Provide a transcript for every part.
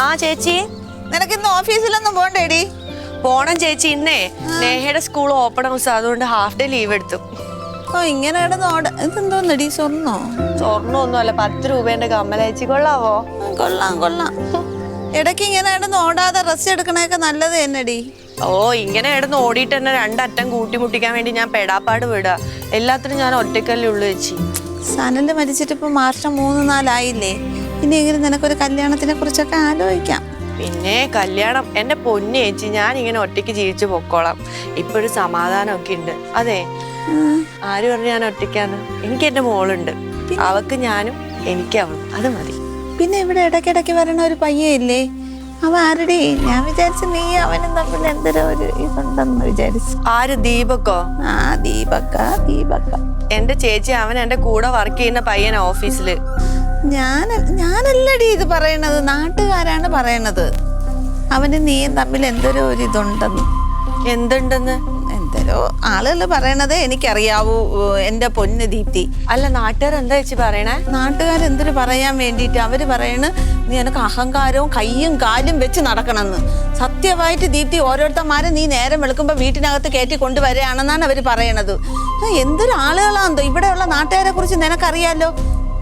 ആ ചേച്ചി, നിനക്ക് ഇന്ന് ഓഫീസിലൊന്നും പോണ്ടേടി? പോണം ചേച്ചി. ഇന്നേ നേഹയുടെ സ്കൂൾ ഓപ്പൺ ഹൗസ്, അതുകൊണ്ട് ഹാഫ് ഡേ ലീവ് എടുത്തു. ഓ, ഇങ്ങനെ ഇതെന്തോന്നടി? സ്വർണ്ണമൊന്നും അല്ല, 10 രൂപേന്റെ കമ്മല ചേച്ചി. കൊള്ളാവോ? കൊള്ളാം കൊള്ളാം. ഇടയ്ക്ക് ഇങ്ങനെ ഓടാതെ റെസ്റ്റ് എടുക്കണൊക്കെ നല്ലത് തന്നെടി. ഓ, ഇങ്ങനെ ഇടന്ന് ഓടിയിട്ട് തന്നെ 2 അറ്റം കൂട്ടിമുട്ടിക്കാൻ വേണ്ടി ഞാൻ പെടാപ്പാട് വിടുക. എല്ലാത്തിനും ഞാൻ ഒറ്റക്കല്ലേ ഉള്ളു ചേച്ചി. സനല് മരിച്ചിട്ട് ഇപ്പൊ മാർച്ച് 3-4 ആയില്ലേ? ഇനിയെങ്കിലും നിനക്കൊരു കല്യാണത്തിനെ കുറിച്ചൊക്കെ ആലോചിക്കാം. പിന്നെ കല്യാണം എന്റെ പൊന്നു ചേച്ചി, ഞാൻ ഇങ്ങനെ ഒറ്റയ്ക്ക് ജീവിച്ചു പൊക്കോളാം. ഇപ്പോഴും സമാധാനമൊക്കെ ഉണ്ട്. അതെ, ആര് പറഞ്ഞു ഞാൻ ഒറ്റയ്ക്കാണ്? എനിക്ക് എന്റെ മോളുണ്ട്, അവക്ക് ഞാനും എനിക്ക് അവളും, അത് മതി. പിന്നെ ഇവിടെ ഇടയ്ക്കിടയ്ക്ക് വരണ ഒരു പയ്യല്ലേ, അവ ആരടി? ഞാൻ വിചാരിച്ചു നീ അവനും തമ്മിൽ എന്തൊരു ഇതുണ്ടെന്ന് വിചാരിച്ചു. ആര്? ദീപക്കോ? ആ, ദീപക്ക. എന്റെ ചേച്ചി, അവൻ എന്റെ കൂടെ വർക്ക് ചെയ്യുന്ന പയ്യനാ ഓഫീസില്. ഞാനല്ലടി ഇത് പറയണത്, നാട്ടുകാരാണ് പറയണത്. അവന് നീയും തമ്മിൽ എന്തൊരു ഇതുണ്ടെന്ന്. എന്തുണ്ടെന്ന്? എന്തോ ആളുകൾ പറയണത് എനിക്കറിയാവൂ എന്റെ പൊന്ന് ദീപ്തി. അല്ല, നാട്ടുകാർ എന്താ ചേച്ചി പറയണേ? നാട്ടുകാരെന്തൊരു പറയാൻ വേണ്ടിയിട്ട് അവര് പറയണ് നീ എനക്ക് അഹങ്കാരവും കയ്യും കാലും വെച്ച് നടക്കണമെന്ന്. സത്യമായിട്ട് ദീപ്തി, ഓരോരുത്തന്മാരെ നീ നേരം വെളുക്കുമ്പോ വീട്ടിനകത്ത് കയറ്റി കൊണ്ടുവരികയാണെന്നാണ് അവര് പറയണത്. എന്തൊരു ആളുകളാണെന്തോ ഇവിടെയുള്ള നാട്ടുകാരെ കുറിച്ച് നിനക്കറിയാലോ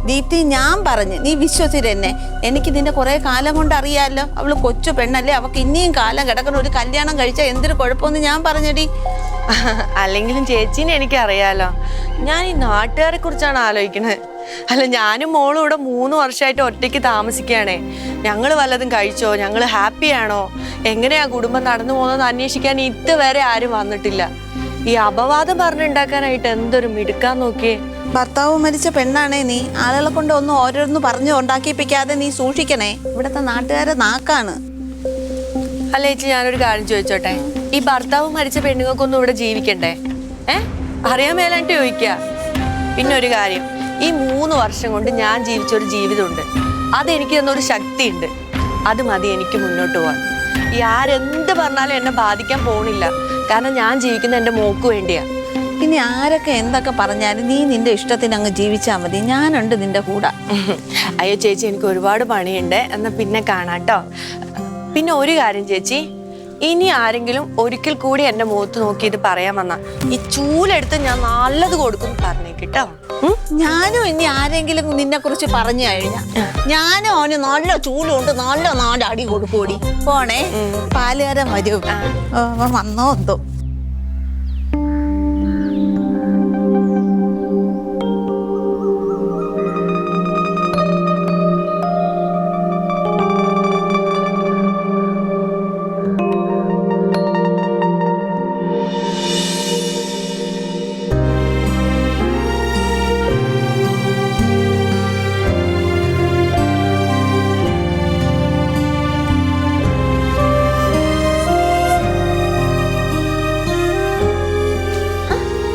ദീപ്തി. ഞാൻ പറഞ്ഞു, നീ വിശ്വസിരെന്നെ. എനിക്ക് നിന്നെ കുറെ കാലം കൊണ്ട് അറിയാമല്ലോ. അവള് കൊച്ചു പെണ്ണല്ലേ, അവക്ക് ഇനിയും കാലം കിടക്കണം. ഒരു കല്യാണം കഴിച്ചാൽ എന്തൊരു കുഴപ്പമെന്ന് ഞാൻ പറഞ്ഞടി. അല്ലെങ്കിലും ചേച്ചീനെ എനിക്കറിയാലോ. ഞാൻ ഈ നാട്ടുകാരെ കുറിച്ചാണ് ആലോചിക്കുന്നത്. അല്ല, ഞാനും മോളും ഇവിടെ 3 വർഷമായിട്ട് ഒറ്റയ്ക്ക് താമസിക്കുകയാണേ. ഞങ്ങൾ വല്ലതും കഴിച്ചോ? ഞങ്ങൾ ഹാപ്പിയാണോ? എങ്ങനെയാ കുടുംബം നടന്നു പോകുന്നതെന്ന് അന്വേഷിക്കാൻ ഇതുവരെ ആരും വന്നിട്ടില്ല. ഈ അപവാദം പറഞ്ഞുണ്ടാക്കാനായിട്ട് എന്തൊരു മിടുക്കാൻ നോക്കിയേ. ഭർത്താവ് മരിച്ച പെണ്ണാണേ നീ. ആളുകളെ കൊണ്ട് ഓരോന്ന് പറഞ്ഞു ഉണ്ടാക്കിപ്പിക്കാതെ നീ സൂക്ഷിക്കണേ. ഇവിടത്തെ നാട്ടുകാരെ നാക്കാണ്. അല്ല ചേച്ചി, ഞാനൊരു കാര്യം ചോദിച്ചോട്ടെ, ഈ ഭർത്താവ് മരിച്ച പെണ്ണുങ്ങൾക്കൊന്നും ഇവിടെ ജീവിക്കണ്ടേ? അറിയാൻ മേലാണ്ട് ചോദിക്കുക. പിന്നെ ഒരു കാര്യം, ഈ 3 വർഷം കൊണ്ട് ഞാൻ ജീവിച്ചൊരു ജീവിതമുണ്ട്. അതെനിക്ക് തന്നൊരു ശക്തിയുണ്ട്. അത് മതി എനിക്ക് മുന്നോട്ട് പോകാൻ. ഈ ആരെന്ത് പറഞ്ഞാലും എന്നെ ബാധിക്കാൻ പോണില്ല. കാരണം ഞാൻ ജീവിക്കുന്ന എൻ്റെ മോക്ക് വേണ്ടിയാ. ഇനി ആരൊക്കെ എന്തൊക്കെ പറഞ്ഞാലും നീ നിന്റെ ഇഷ്ടത്തിന് അങ്ങ് ജീവിച്ചാൽ മതി. ഞാനുണ്ട് നിന്റെ കൂടെ. അയ്യോ ചേച്ചി, എനിക്ക് ഒരുപാട് പണിയുണ്ട്. എന്നാൽ പിന്നെ കാണാട്ടോ. പിന്നെ ഒരു കാര്യം ചേച്ചി, ഇനി ആരെങ്കിലും ഒരിക്കൽ കൂടി എൻ്റെ മുഖത്ത് നോക്കി ഇത് പറയാൻ വന്നാ ഈ ചൂലെടുത്ത് ഞാൻ നല്ലത് കൊടുക്കും പറഞ്ഞേക്കിട്ടോ. ഞാനും ഇനി ആരെങ്കിലും നിന്നെ കുറിച്ച് പറഞ്ഞു കഴിഞ്ഞാ ഞാനും അവന് നല്ല ചൂലുകൊണ്ട് നല്ല 4 അടി കൊടുക്കൂടി. പോണേ, പാലുകാരൻ വരും. വന്നോ എന്തോ.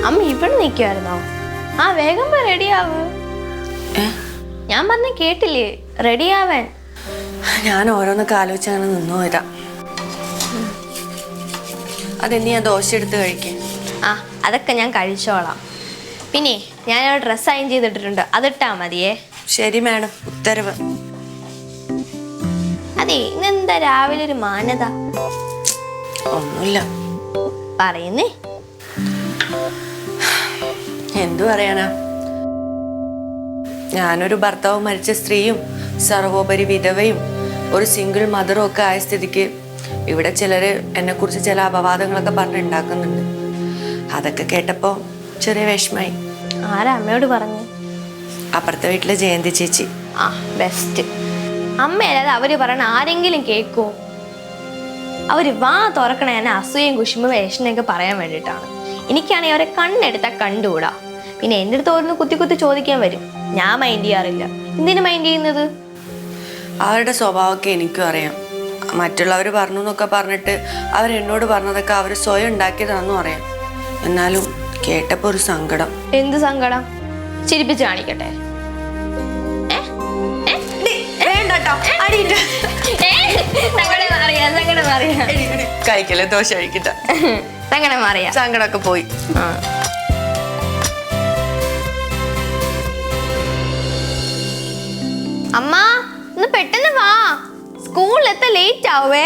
അമ്മ ഇവിടെ നിൽക്കുമായിരുന്നോ? ആ, വേഗം റെഡിയാവ്. ഞാൻ പറഞ്ഞ കേട്ടില്ലേ? റെഡിയാവാൻ. ഞാൻ ഓരോന്നൊക്കെ ആലോചിച്ചാണ് നിന്നു വരാം. അതെന്നി ഞാൻ ദോശ എടുത്ത് കഴിക്കേ? ആ, അതൊക്കെ ഞാൻ കഴിച്ചോളാം. പിന്നെ ഞാൻ ഡ്രസ്സ് അയൺ ചെയ്തിട്ടിട്ടുണ്ട്, അതിട്ടാ മതിയേ. ശരി മാഡം, ഉത്തരവ്. അതെ, ഇന്നെന്താ രാവിലെ ഒരു മാന്യത? ഒന്നുമില്ല. പറയുന്നേ. എന്തു പറയാനാ, ഞാനൊരു ഭർത്താവ് മരിച്ച സ്ത്രീയും സർവോപരി വിധവയും ഒരു സിംഗിൾ മദറും ഒക്കെ ആയ സ്ഥിതിക്ക് ഇവിടെ ചിലര് എന്നെ കുറിച്ച് ചില അപവാദങ്ങളൊക്കെ പറഞ്ഞുണ്ടാക്കുന്നുണ്ട്. അതൊക്കെ കേട്ടപ്പോ ചെറിയ വിഷമായി. ആരാ അമ്മയോട് പറഞ്ഞു? അപ്പുറത്തെ വീട്ടിലെ ജയന്തി ചേച്ചി. ആ, ബെസ്റ്റ്. അമ്മയല്ലാതെ അവര് പറയണ ആരെങ്കിലും കേൾക്കോ? അവര് വാ തുറക്കണേ എന്നെ അസൂയയും കുശുമ്പും വേഷനൊക്കെ പറയാൻ വേണ്ടിയിട്ടാണ്. എനിക്കാണെങ്കിൽ അവരെ കണ്ണെടുത്താൽ കണ്ടുകൂടാ. പിന്നെ എൻ്റെ അടുത്ത് ഓരോന്ന് കുത്തി ചോദിക്കാൻ വരും. ഞാൻ മൈൻഡ് ചെയ്യാറില്ല. എന്തിനു മൈൻഡ് ചെയ്യുന്നത്? അവരുടെ സ്വഭാവമൊക്കെ എനിക്കും അറിയാം. മറ്റുള്ളവർ പറഞ്ഞു എന്നൊക്കെ പറഞ്ഞിട്ട് അവരെന്നോട് പറഞ്ഞതൊക്കെ അവർ സ്വയം ഉണ്ടാക്കിയതാണെന്നും അറിയാം. എന്നാലും കേട്ടപ്പോൾ ഒരു സങ്കടം. എന്ത് സങ്കടം? ചിരിപ്പിച്ച് കാണിക്കട്ടെ? കഴിക്കല്ലേ, ദോശ കഴിക്കട്ടെ. സങ്കടമൊക്കെ പോയി. അമ്മ, ഒന്ന് പെട്ടെന്ന് വാ. സ്കൂളിൽ ലേറ്റ് ആവേ.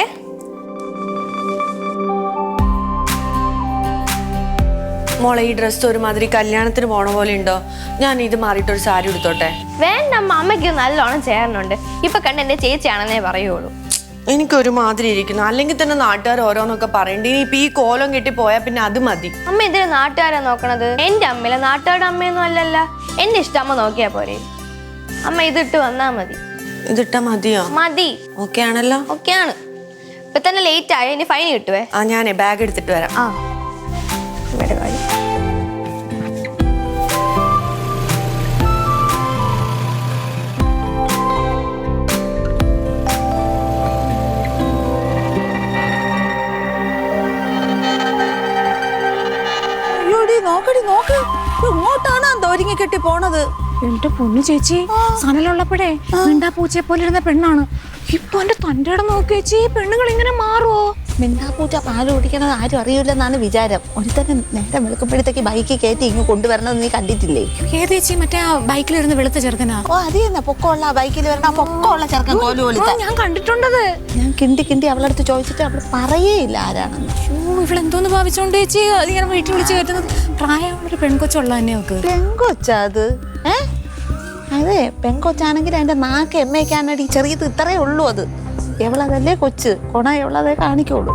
മോളെ ഈ ഡ്രസ്സ് ഒരുമാതിരി കല്യാണത്തിന് പോണ പോലെ ഉണ്ടോ? ഞാൻ ഇത് മാറിയിട്ടൊരു സാരി എടുത്തോട്ടെ? വേണ്ട അമ്മ, അമ്മയ്ക്ക് നല്ലോണം ചേരണുണ്ട്. ഇപ്പൊ കണ്ട് എന്റെ ചേച്ചിയാണെന്നേ പറയുള്ളൂ. എനിക്കൊരു മാതിരി ഇരിക്കുന്നു. അല്ലെങ്കിൽ തന്നെ നാട്ടുകാർ ഓരോന്നൊക്കെ പറയണ്ടേ. ഇനിയിപ്പൊ ഈ കോലം കെട്ടി പോയാൽ പിന്നെ അത് മതി. അമ്മ എന്തിനാ നാട്ടുകാരെ നോക്കണത്? എന്റെ അമ്മയില്ല, നാട്ടുകാരുടെ അമ്മയൊന്നും അല്ലല്ല. എന്റെ ഇഷ്ടം അമ്മ നോക്കിയാ പോരെ. അമ്മ ഇതിട്ട് വന്നാ മതി. ഇതിട്ടാ മതിയോ? മതി. ഓക്കെ ആണല്ലോ? ഓക്കെ ആണ്. ഇപ്പൊ തന്നെ ലേറ്റ് ആയ ഇനി ഫൈൻ കിട്ടുവേ. ആ ഞാനേ ബാഗ് എടുത്തിട്ട് വരാം. ആ ഇവിടെ കാര്യം. നോക്കടി നോക്ക്, ഇങ്ങോട്ടാണ് ഒരുങ്ങി കെട്ടി പോണത്. എന്റെ പൊന്നു ചേച്ചി, സനലുള്ളപ്പോഴേ മിണ്ടാ പൂച്ചയെ പോലെ ഇരുന്ന പെണ്ണാണ്. ഇപ്പൊ എന്റെ തന്റെ ഇടം നോക്കി ചേച്ചി, പെണ്ണുങ്ങൾ ഇങ്ങനെ മാറുമോ? മിണ്ടാപ്പൂച്ച പാല് കുടിക്കണത് ആരും അറിയില്ലെന്നാണ് വിചാരം. ഒരുത്തന്നെ നേരം വെളുക്കുമ്പോഴത്തേക്ക് ബൈക്ക് കയറ്റി ഇങ്ങ് കൊണ്ടുവരണത് നീ കണ്ടിട്ടില്ലേ? ഏത് ചേച്ചി? മറ്റേ ആ ബൈക്കിലിരുന്ന് വെളുത്ത ചെറുക്കനാ? ഓ അത് തന്നെ, പൊക്കമുള്ള ബൈക്കിൽ വരണ പൊക്കമുള്ള ചെറുക്കൻ കോല് പോലത്തെ. ഞാൻ കണ്ടിട്ടുണ്ടത്. ഞാൻ കിണ്ടി അവളടുത്ത് ചോദിച്ചിട്ട് അവള് പറയേയില്ല ആരാണെന്ന്. ഇവളെന്തോന്ന് ഭാവിച്ചോണ്ട് ചേച്ചി അതിങ്ങനെ വീട്ടിൽ വിളിച്ച് കയറ്റുന്നത്? പ്രായമുള്ളൊരു പെൺകൊച്ചുള്ള തന്നെ നോക്ക്. പെങ്കൊച്ചാ അത്? അതെ, പെങ്കൊച്ചാണെങ്കിൽ അതിന്റെ നാക്ക് എമ്മയ്ക്കാണടി ചെറിയത്, ഇത്രയേ ഉള്ളൂ. അത് എവളതല്ലേ കൊച്ച്, കൊണ എവളതേ കാണിക്കുള്ളൂ.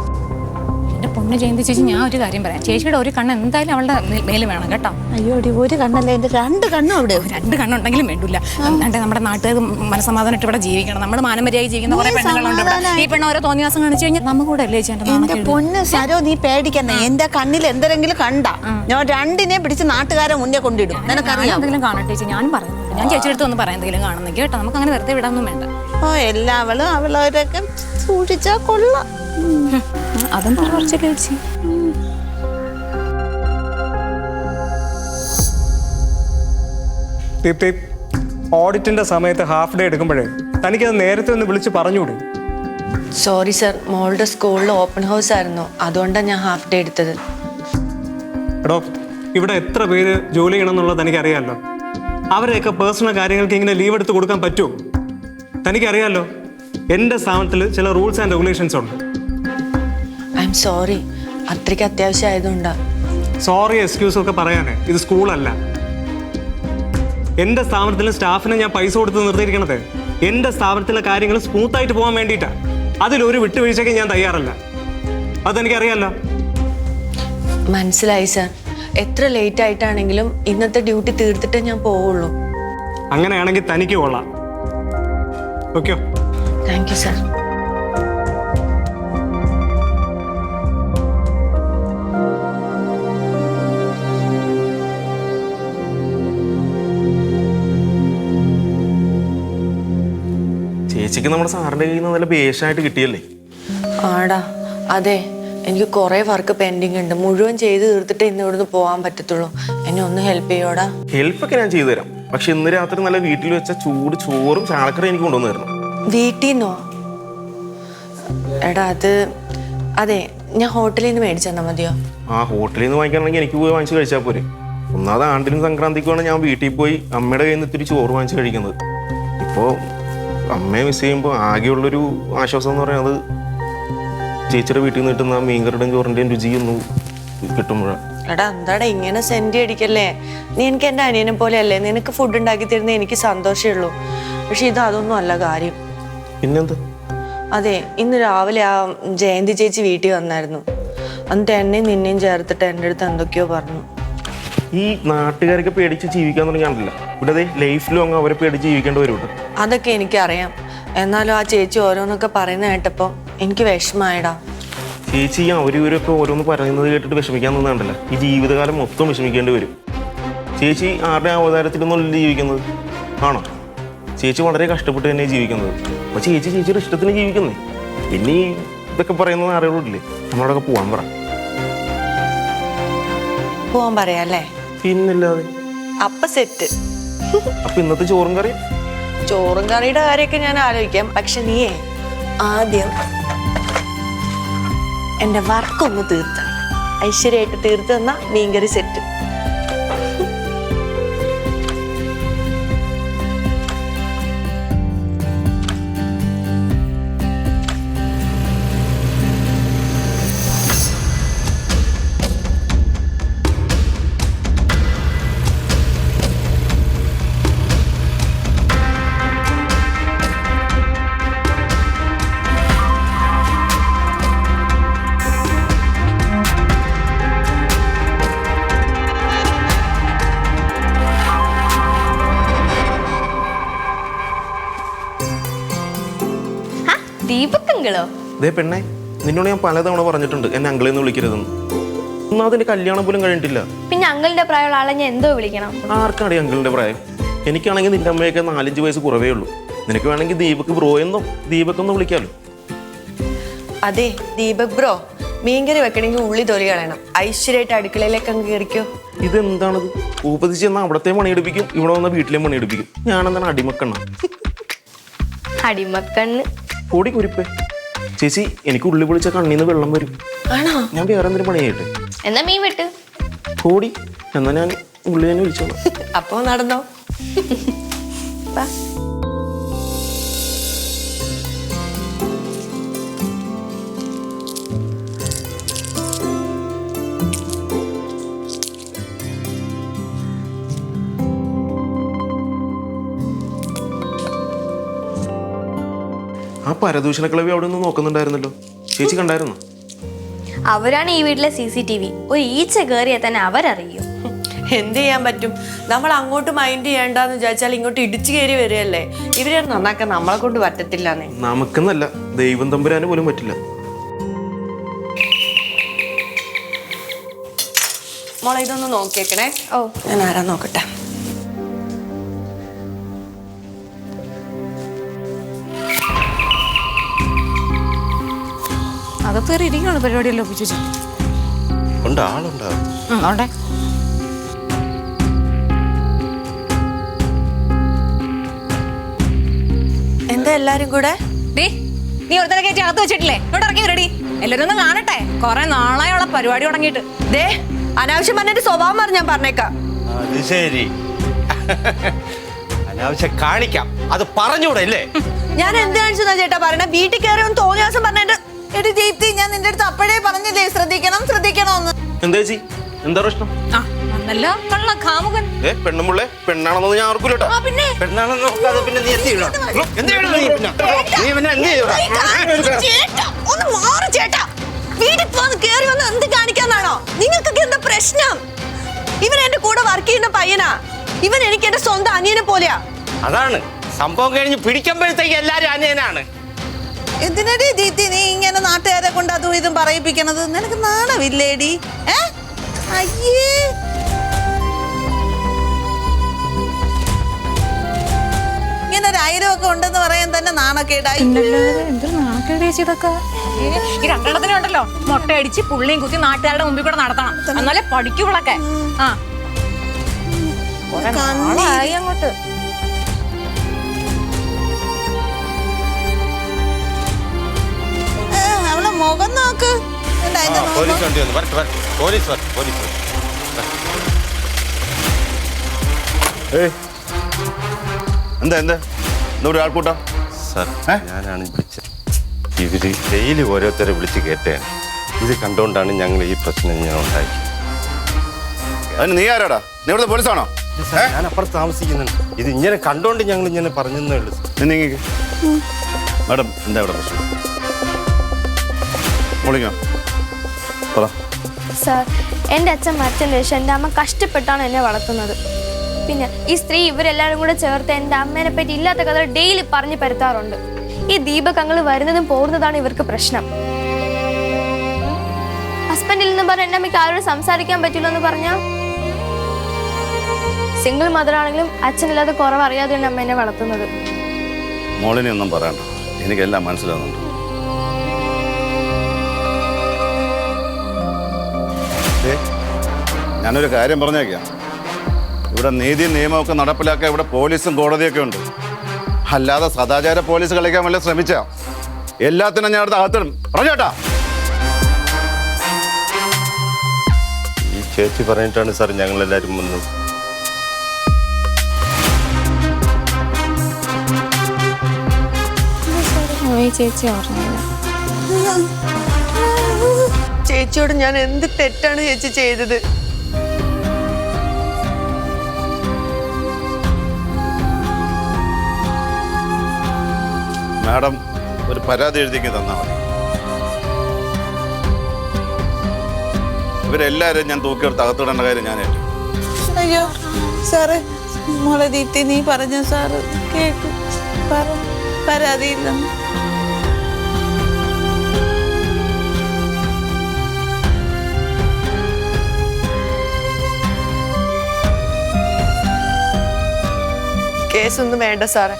എന്റെ പൊണ്ണു ജയന്തി ചേച്ചി, ഞാൻ ഒരു കാര്യം പറയാം. ചേച്ചിയുടെ ഒരു കണ്ണ് എന്തായാലും അവളുടെ മേല് വേണം കേട്ടോ. അയ്യോടി, ഒരു കണ്ണല്ലേ, എന്റെ രണ്ട് കണ്ണും അവിടെ. രണ്ട് കണ്ണുണ്ടെങ്കിലും വേണ്ടില്ല. എന്നിട്ട് നമ്മുടെ നാട്ടുകാർ മനസ്സമാധാനം ഇട്ട് ഇവിടെ ജീവിക്കണം. നമ്മൾ മാനമര്യാദ ജീവിക്കുന്ന കുറെ പെണ്ണുങ്ങളുണ്ട് ഇവിടെ. ഈ പെണ്ണ ഓരോ തോന്നിയാസം കാണിച്ചു കഴിഞ്ഞാൽ നമുക്ക് കൂടെ അല്ലേ ചേട്ടൻ? എന്റെ പൊന്ന് സരോ, നീ പേടിക്കണ്ടേ. എന്റെ കണ്ണിൽ എന്തെങ്കിലും കണ്ട ഞാൻ രണ്ടിനെ പിടിച്ച് നാട്ടുകാരെ മുന്നേ കൊണ്ടിടും. നിനക്കറിയാം? എന്തെങ്കിലും കാണട്ടെ ചേച്ചി, ഞാനും പറയുന്നു. ഞാൻ ചേച്ചിയുടെ അടുത്ത് ഒന്ന് പറയാം എന്തെങ്കിലും കാണുന്നെങ്കിൽ കേട്ടോ. നമുക്ക് അങ്ങനെ വെറുതെ വിടാനൊന്നും വേണ്ട. ഓ എല്ലാവളും അവളവരൊക്കെ സൂക്ഷിച്ചാ കൊള്ളാം. അതെന്താ കുറച്ചല്ലേ ചേച്ചി? ഓഡിറ്റിന്റെ സമയത്ത് ഹാഫ് ഡേ എടുക്കുമ്പോഴേ തനിക്കത് നേരത്തെ ഒന്ന് വിളിച്ച് പറഞ്ഞുകൂടി? സോറി സർ, മോളുടെ സ്കൂളിൽ ഓപ്പൺ ഹൗസ് ആയിരുന്നു, അതുകൊണ്ടാണ് ഞാൻ ഹാഫ് ഡേ എടുത്തത്. എടോ, ഇവിടെ എത്ര പേര് ജോലി ചെയ്യണമെന്നുള്ളത് തനിക്കറിയാമല്ലോ. അവരെയൊക്കെ പേഴ്സണൽ കാര്യങ്ങൾക്ക് ഇങ്ങനെ ലീവ് എടുത്ത് കൊടുക്കാൻ പറ്റുമോ? തനിക്കറിയാമല്ലോ, എൻ്റെ സ്ഥാപനത്തിൽ ചില റൂൾസ് ആൻഡ് റെഗുലേഷൻസ് ഉണ്ട്. ഐ എം സോറി, അത്രയ്ക്ക് അത്യാവശ്യം ആയതുകൊണ്ടാ. സോറി എക്സ്ക്യൂസും ഒക്കെ പറയാനേ ഇത് സ്കൂളല്ല. എൻ്റെ സ്ഥാപനത്തിലെ സ്റ്റാഫിനെ ഞാൻ പൈസ കൊടുത്ത് നിർത്തിയിരിക്കണത് എൻ്റെ സ്ഥാപനത്തിലെ കാര്യങ്ങൾ സ്മൂത്തായിട്ട് പോകാൻ വേണ്ടിയിട്ടാണ്. അതിലൊരു വിട്ടുവീഴ്ചയ്ക്ക് ഞാൻ തയ്യാറല്ല. അതെനിക്കറിയാമല്ലോ. മനസ്സിലായി സർ. എത്ര ലേറ്റ് ആയിട്ടാണെങ്കിലും ഇന്നത്തെ ഡ്യൂട്ടി തീർത്തിട്ടേ ഞാൻ പോവുള്ളൂ. അങ്ങനെയാണെങ്കിൽ തനിക്ക് കൊള്ളാം. Okay, thank you sir. ചേച്ചിക്ക് നമ്മുടെ സാറിൻ്റെ കയ്യിൽ നിന്ന് നല്ല ബേഷായിട്ട് കിട്ടിയല്ലേ? ആടാ, അതെ. എനിക്ക് കുറേ വർക്ക് പെൻഡിങ് ഉണ്ട്. മുഴുവൻ ചെയ്ത് തീർത്തിട്ട് ഇന്ന് ഇവിടുന്ന് പോകാൻ പറ്റത്തുള്ളൂ. എന്നെ ഒന്ന് ഹെൽപ്പ് ചെയ്യോടാ? ഹെൽപ്പൊക്കെ ഞാൻ ചെയ്തു തരാം. പക്ഷെ ഇന്ന് രാത്രി നല്ല വീട്ടിൽ വെച്ച ചൂട് ചോറും ചാളക്കറി എനിക്ക് കൊണ്ടുവന്ന് തരണം. വീട്ടിൽ നിന്നോ? എടാ അതെ, ഞാൻ ഹോട്ടലിൽ നിന്ന് മേടിച്ചു തന്നാൽ മതിയോ? ആ ഹോട്ടലിൽ നിന്ന് വാങ്ങിക്കുകയാണെങ്കിൽ എനിക്ക് പോയി വാങ്ങിച്ച് കഴിച്ചാൽ പോരെ. ഒന്നാമത് ആണ്ടിനും സംക്രാന്തിക്കുമാണ് ഞാൻ വീട്ടിൽ പോയി അമ്മയുടെ കയ്യിൽ നിന്ന് ഇത്തിരി ചോറ് വാങ്ങിച്ച് കഴിക്കുന്നത്. ഇപ്പോൾ അമ്മയെ മിസ് ചെയ്യുമ്പോൾ ആകെയുള്ളൊരു ആശ്വാസം എന്ന് പറയുന്നത് ചേച്ചിയുടെ വീട്ടിൽ നിന്ന് കിട്ടുന്ന മീൻകറിയുടെയും ചോറിൻ്റെയും രുചിയൊന്നും കിട്ടുമ്പോഴാണ്. എടാ എന്താടാ ഇങ്ങനെ സെൻറ്റി അടിക്കല്ലേ? നീ എനിക്ക് എൻ്റെ അനിയനെ പോലെ അല്ലേ? നിനക്ക് ഫുഡ് ഉണ്ടാക്കി തരുന്ന എനിക്ക് സന്തോഷമേ ഉള്ളൂ. പക്ഷെ അതൊന്നും അല്ല കാര്യം. പിന്നെന്ത്? അതെ, ഇന്ന് രാവിലെ ആ ജയന്തി ചേച്ചി വീട്ടിൽ വന്നായിരുന്നു. എന്നിട്ട് എന്നെയും നിന്നെയും ചേർത്തിട്ട് എൻ്റെ അടുത്ത് എന്തൊക്കെയോ പറഞ്ഞു. ഈ നാട്ടുകാരൊക്കെ പേടിച്ച് ജീവിക്കാൻ തുടങ്ങിയാണല്ലോ. ഇവിടെ ലൈഫ് ലോങ് അവരെ പേടിച്ച് ജീവിക്കേണ്ടി വരും. അതൊക്കെ എനിക്കറിയാം. എന്നാലും ആ ചേച്ചി ഓരോന്നൊക്കെ പറയുന്ന കേട്ടപ്പോൾ എനിക്ക് വിഷമമായിടാ. ചേച്ചി അവരൊക്കെ ഓരോന്ന് പറയുന്നത് കേട്ടിട്ട് വിഷമിക്കാൻ തോന്നുന്നുണ്ടല്ലോ. ഈ ജീവിതകാലം മൊത്തം വിഷമിക്കേണ്ടി വരും. ചേച്ചി ആരുടെ അവതാരത്തിലൊന്നുമല്ല ജീവിക്കുന്നത്, ആണോ? ചേച്ചി വളരെ കഷ്ടപ്പെട്ട് തന്നെ ജീവിക്കുന്നത്. അപ്പോൾ ചേച്ചിയുടെ ഇഷ്ടത്തിന് ജീവിക്കുന്നേ. പിന്നെ ഇതൊക്കെ പറയുന്നത് അറിയുള്ളൂല്ലേ? നമ്മളോടൊക്കെ പോകാൻ പറ. പോവാൻ പറയാല്ലേ? പിന്നില്ലാതെ. അപ്പൊ സെറ്റ്. അപ്പൊ ഇന്നത്തെ ചോറും കറിയും? ചോറും കറിയുടെ കാര്യമൊക്കെ ഞാൻ ആലോചിക്കാം. പക്ഷെ നീയേ ആദ്യം എൻ്റെ വർക്കൊന്ന് തീർത്ത ഐശ്വര്യമായിട്ട് തീർത്ത് തന്ന മീൻകറി സെറ്റ്. ദീപക്കങ്കിളോ? ഇതേ പെണ്ണെ, നിന്നോട് ഞാൻ പലതവണ പറഞ്ഞിട്ടുണ്ട് എന്നെ അങ്കിളെന്ന് വിളിക്കരുതെന്ന്. ഒന്നാമത് എൻ്റെ കല്യാണം പോലും കഴിഞ്ഞിട്ടില്ല. പിന്നെ അങ്കിളിന്റെ പ്രായമുള്ള ആളെ ഞാൻ എന്തോ വിളിക്കണം? ആർക്കാണ് ഈ അങ്കിളിൻ്റെ പ്രായം? എനിക്കാണെങ്കിൽ നിന്റെ അമ്മയൊക്കെ 4-5 വയസ്സ് കുറവേ ഉള്ളൂ. നിനക്ക് വേണമെങ്കിൽ ദീപക് ബ്രോ എന്നോ ദീപക് വിളിക്കാമല്ലോ. അതെ ദീപക് ബ്രോ, മീൻകറി വെക്കണമെങ്കിൽ ഉള്ളി തൊലി കളയണം. ഐശ്വര്യമായിട്ട് അടുക്കളയിലേക്ക് അങ്ങ് കയറിക്കോ. ഇതെന്താണത്? ഉപദേശിച്ച് എന്നാൽ അവിടത്തെ പണിയെടുപ്പിക്കും, ഇവിടെ വന്ന വീട്ടിലെ പണിയെടുപ്പിക്കും. ഞാനെന്താണ് അടിമക്കണ്ണ? അടിമക്കണ്ണ്. കൂടി കുരിപ്പേ. ചേച്ചി, എനിക്ക് ഉള്ളി പൊളിച്ച കണ്ണീന്ന് വെള്ളം വരും. ആണോ? ഞാൻ വേറെ എന്തെങ്കിലും പണി ചെയ്യട്ടെ? എന്നാ മീൻ വെട്ട്. കൂടി എന്നാ ഞാൻ ഉള്ളി തന്നെ വിളിച്ചോളാം. അപ്പോ നടന്നോ. വാ. ആ പരദൂഷണക്കളവി അവിടെ നിന്ന് നോക്കുന്നുണ്ടായിരുന്നല്ലോ, ചേച്ചി കണ്ടായിരുന്നോ? അവരാണ് ഈ വീട്ടിലെ CCTV. ഒരു ഈച്ച കയറിയാൽ തന്നെ അവരറിയും. എന്ത് ചെയ്യാൻ പറ്റും? നമ്മൾ അങ്ങോട്ട് മൈൻഡ് ചെയ്യണ്ടെന്ന് വിചാരിച്ചാൽ ഇങ്ങോട്ട് ഇടിച്ചു കയറി വരികയല്ലേ. ഇവരെ നന്നാക്കാൻ നമ്മളെ കൊണ്ട് പറ്റത്തില്ലെന്നേ. നമുക്കെന്നല്ല, ദൈവം തമ്പുരാന് പോലും പറ്റില്ല. മോളെ ഇതൊന്ന് നോക്കിയേക്കണേ. ഓ, ഞാൻ ആരാ നോക്കട്ടെ. അതൊക്കെ ഇരിക്കുകയാണ് പരിപാടിയല്ലോ ചേച്ചി. ഉണ്ട്, ആളുണ്ടാവും. അവിടെ എന്താ എല്ലാരും കൂടെ? നീ ഒരുത്തനെ കയറ്റി അകത്ത് വെച്ചിട്ടില്ലേ? ഇവിടെ ഇറങ്ങി വരടി, എല്ലാരും ഒന്ന് കാണട്ടെ. കുറെ നാളെയുള്ള പരിപാടി തുടങ്ങിയിട്ട്. ദേ, അനാവശ്യം പറഞ്ഞിട്ട് സ്വഭാവം പറഞ്ഞ് ഞാൻ പറഞ്ഞേക്കാം. അത് ശരി, അനാവശ്യം കാണിക്കാം, അത് പറഞ്ഞൂടെ അല്ലേ? ഞാൻ എന്ത് കാണിച്ചെന്നാ ചേട്ടാ പറയണേ? വീട്ടിൽ കയറി ഒന്ന് തോന്നിയ ദിവസം പറഞ്ഞിട്ട്. എടി ദീപ്തി, ഞാൻ നിന്റെ അടുത്ത് അപ്പോഴേ പറഞ്ഞില്ലേ ശ്രദ്ധിക്കണമെന്ന്. എന്താ ചേച്ചി, എന്താ പ്രശ്നം? നല്ല കള്ള കാമുകൻ. പെണ്ണുമുള്ളേ, പെണ്ണാണെന്നൊന്നും ഞാൻ ഓർക്കൂലട്ടോ. പെണ്ണാണെന്ന് നോക്കാതെ പിന്നെ നീ എന്ത് ചെയ്യണം? എന്ത് ചെയ്യണം നീ പിന്നെ? നീ പിന്നെ എന്ത് ചെയ്യണം? ഒന്ന് മാറി ചേട്ടാ. വീട്ടിൽ പോന്ന് കേറി വന്ന് എന്ത് കാണിക്കാന്നാണോ? നിങ്ങൾക്കൊക്കെ എന്താ പ്രശ്നം? ഇവൻ എന്റെ കൂടെ വർക്ക് ചെയ്യുന്ന പയ്യനാ. ഇവൻ എനിക്ക് എന്റെ സ്വന്തം അനിയനെ പോലെയാ. അതാണ് സംഭവം. കഴിഞ്ഞ് പിടിക്കുമ്പോഴത്തേക്ക് എല്ലാരും അനിയനാണ്. എന്തിനടി ദീപ്തി നീ ഇങ്ങനെ നാട്ടുകാരെ കൊണ്ട് അതും ഇതും പറയിപ്പിക്കണത്? നിനക്ക് നാണമില്ലേടി? അയ്യേ, ഇങ്ങനെ ഒരു 1000 ഒക്കെ ഉണ്ടെന്ന് പറയാൻ തന്നെ നാണക്കേടായി. എന്തൊരു നാണക്കേട് ചേച്ചി ഇതൊക്കെ. ഈ രണ്ടെണ്ണത്തിനുണ്ടല്ലോ മുട്ടയടിച്ച് പുള്ളിയും കുത്തി നാട്ടുകാരുടെ മുമ്പിൽ കൂടെ നടത്തണം, എന്നാലേ പഠിക്കുകളൊക്കെ. ആ നാളായി അങ്ങോട്ട്. അവളെ മുഖം നോക്ക്. എന്താ അതിന്റെ മുഖം? പോലീസ് വണ്ടി വന്നു, വരട്ടെ, വരട്ടെ. പോലീസ് വരട്ടെ, പോലീസ് വരട്ടെ. എന്താ എന്താ ഒരു ആൾക്കൂട്ടം? സാർ, ഞാനാണ് വിളിച്ചത്. ഇവര് ഡെയിലി ഓരോരുത്തരെ വിളിച്ച് കേട്ടാണ്. ഇത് കണ്ടുകൊണ്ടാണ് ഞങ്ങൾ ഈ പ്രശ്നം ഞാൻ ഉണ്ടാക്കിയത്. അതിന് നീ ആരാടാ? നീ ഇവിടുത്തെ പോലീസാണോ? ഞാൻ അപ്പുറത്ത് താമസിക്കുന്നുണ്ട്. ഇത് ഇങ്ങനെ കണ്ടോണ്ട് ഞങ്ങൾ ഇങ്ങനെ പറഞ്ഞതേ ഉള്ളൂ. നീങ്ങിക്ക്. മാഡം, എന്താ ഇവിടെ പ്രശ്നം? വിളിക്കാം, പറ. സാർ, എൻ്റെ അച്ഛൻ മരിച്ചതിന് ശേഷം എൻ്റെ അമ്മ കഷ്ടപ്പെട്ടാണ് എന്നെ വളർത്തുന്നത്. പിന്നെ ഈ സ്ത്രീ ഇവരെല്ലാവരും കൂടെ ചേർത്ത് എൻ്റെ അമ്മേനെ പറ്റി ഇല്ലാത്ത കഥ ഡെയിലി പറഞ്ഞു പരത്താറുണ്ട്. ഈ ദീപകങ്ങൾ വരുന്നതും പോകുന്നതാണ് ഇവർക്ക് പ്രശ്നം. ഹസ്ബൻഡിൽ നിന്ന് പറഞ്ഞ എൻ്റെ അമ്മയ്ക്ക് ആരോട് സംസാരിക്കാൻ പറ്റില്ല എന്ന് പറഞ്ഞാൽ, സിംഗിൾ മദർ ആണെങ്കിലും അച്ഛനില്ലാതെ കുറവ് അറിയാതെയാണ് അമ്മ എന്നെ വളർത്തുന്നത്. മോളിനെ ഒന്നും പറയണ്ട, എനിക്കെല്ലാം മനസ്സിലാവുന്നുണ്ട്. ഞാനൊരു കാര്യം പറഞ്ഞേക്കാം. ഇവിടെ നീതി നിയമമൊക്കെ നടപ്പിലാക്കാൻ ഇവിടെ പോലീസും കോടതിയൊക്കെ ഉണ്ട്. അല്ലാതെ സദാചാര പോലീസ് കളിക്കാൻ വല്ല ശ്രമിച്ച എല്ലാത്തിനും ഞാൻ അടുത്ത് അകത്തിടും. പറഞ്ഞോട്ടാ. ഈ ചേച്ചി പറഞ്ഞിട്ടാണ് സാർ ഞങ്ങളെല്ലാവരും വന്നത്. ചേച്ചി ഓർമ്മയില്ല. ചേച്ചിയോട് ഞാൻ എന്ത് തെറ്റാണ് ചേച്ചി ചെയ്തത്? മാഡം ഒരു പരാതി എഴുതിക്ക് തന്നാൽ മതി. ഇവരെല്ലാവരും ഞാൻ തൂക്കിയെടുത്ത് അകത്തിടേണ്ട കാര്യം ഞാൻ ഏറ്റു. അയ്യോ സാറ്, മോളെ ദീപ്തി നീ പറഞ്ഞ സാറ് കേട്ടു. പറ, പരാതിയില്ലെന്ന്. കേസൊന്നും വേണ്ട സാറേ.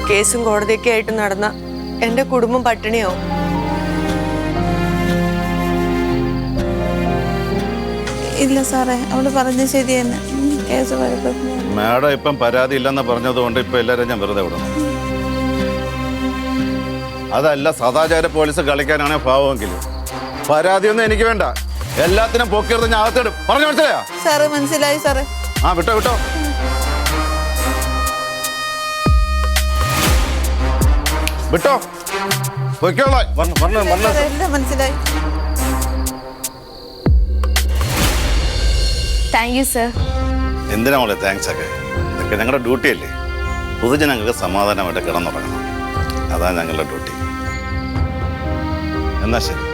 കേസും കോടതിയൊക്കെ ആയിട്ട് നടന്ന എന്റെ കുടുംബം പട്ടിണിയാവും. ഇല്ല സാറേ, അവള് പറഞ്ഞത് ശരി തന്നെ. കേസ് വഴക്കൊന്നും മാഡം ഇപ്പം പരാതി ഇല്ലെന്ന് പറഞ്ഞതുകൊണ്ട് ഇപ്പൊ എല്ലാവരും ഞാൻ വെറുതെ വിടണം. അതല്ല സദാചാര പോലീസ് കളിക്കാനാണ് ഭാവമെങ്കിൽ പരാതിയൊന്നും എനിക്ക് വേണ്ട. എല്ലാത്തിനും പൊക്കിയെടുത്ത് ഞാൻ അകത്തിടും. പറഞ്ഞു മനസ്സിലായോ? സാറ് മനസ്സിലായി സാറേ. ആ വിട്ടോ വിട്ടോ. വിട്ടോ പൊയ്ക്കോളാം. സാറേ, എല്ലാം മനസ്സിലായി. Thank you sir. എന്തിനാ മോളെ താങ്ക്സ് ഒക്കെ? ഇതൊക്കെ ഞങ്ങളുടെ ഡ്യൂട്ടിയല്ലേ. പൊതുജനങ്ങൾക്ക് സമാധാനമായിട്ട് കിടന്നുറങ്ങണം. അതാണ് ഞങ്ങളുടെ ഡ്യൂട്ടി. എന്നാ ശരി.